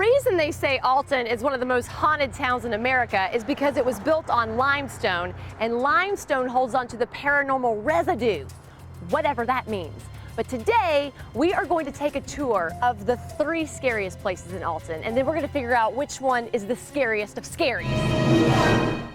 reason they say Alton is one of the most haunted towns in America is because it was built on limestone, and limestone holds onto the paranormal residue, whatever that means. But today, we are going to take a tour of the 3 scariest places in Alton, and then we're going to figure out which one is the scariest of scaries.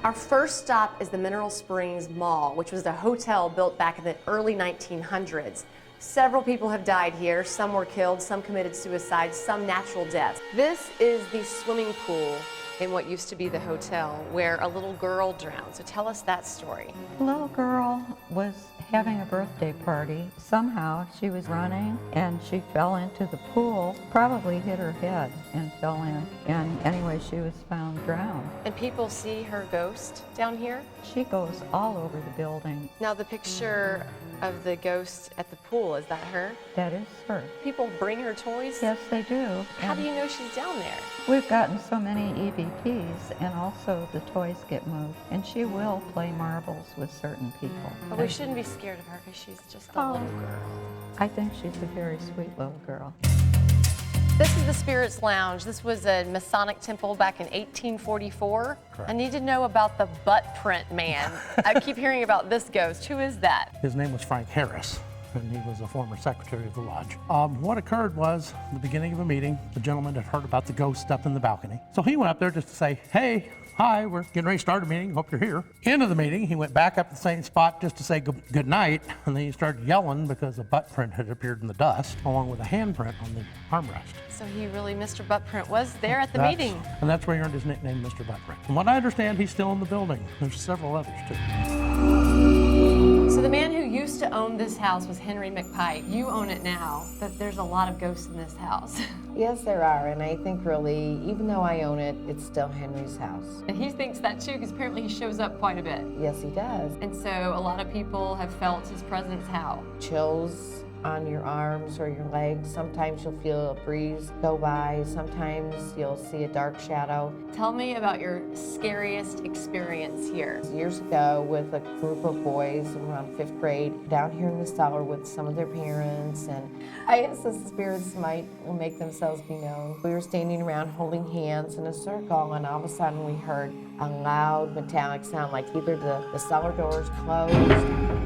Our first stop is the Mineral Springs Mall, which was a hotel built back in the early 1900s. Several people have died here. Some were killed, some committed suicide, some natural deaths. This is the swimming pool in what used to be the hotel where a little girl drowned. So tell us that story. The little girl was having a birthday party. Somehow she was running and she fell into the pool, probably hit her head and fell in. And anyway, she was found drowned. And people see her ghost down here? She goes all over the building. Now the picture of the ghost at the pool, is that her? That is her. People bring her toys? Yes, they do. How do you know she's down there? We've gotten so many EVPs, and also the toys get moved. And she will play marbles with certain people. But we shouldn't be scared of her because she's just a little girl. I think she's a very sweet little girl. This is the Spirits Lounge. This was a Masonic temple back in 1844. Correct. I need to know about the butt print man. I keep hearing about this ghost. Who is that? His name was Frank Harris, and he was a former secretary of the lodge. What occurred was, at the beginning of a meeting, the gentleman had heard about the ghost up in the balcony. So he went up there just to say, hey, hi, we're getting ready to start a meeting, hope you're here. End of the meeting, he went back up to the same spot just to say good night, and then he started yelling because a butt print had appeared in the dust, along with a handprint on the armrest. So he really, Mr. Buttprint, was there at the meeting. And that's where he earned his nickname, Mr. Buttprint. From what I understand, he's still in the building. There's several others, too. So the man who used to own this house was Henry McPike. You own it now, but there's a lot of ghosts in this house. Yes, there are, and I think really, even though I own it, it's still Henry's house. And he thinks that too, because apparently he shows up quite a bit. Yes, he does. And so a lot of people have felt his presence how? Chills on your arms or your legs. Sometimes you'll feel a breeze go by. Sometimes you'll see a dark shadow. Tell me about your scariest experience here. Years ago, with a group of boys around 5th grade, down here in the cellar with some of their parents, and I guess the spirits might make themselves be known. We were standing around holding hands in a circle, and all of a sudden we heard a loud metallic sound, like either the cellar doors closed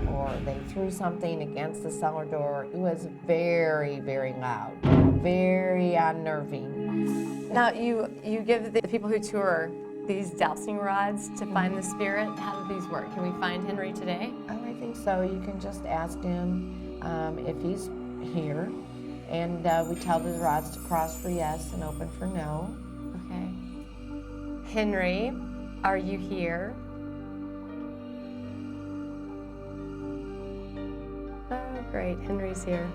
or they threw something against the cellar door. It was very, very loud, very unnerving. Now, you give the people who tour these dowsing rods to find the spirit. How do these work? Can we find Henry today? Oh, I think so. You can just ask him if he's here, and we tell the rods to cross for yes and open for no. Okay. Henry, are you here? Oh, great. Henry's here.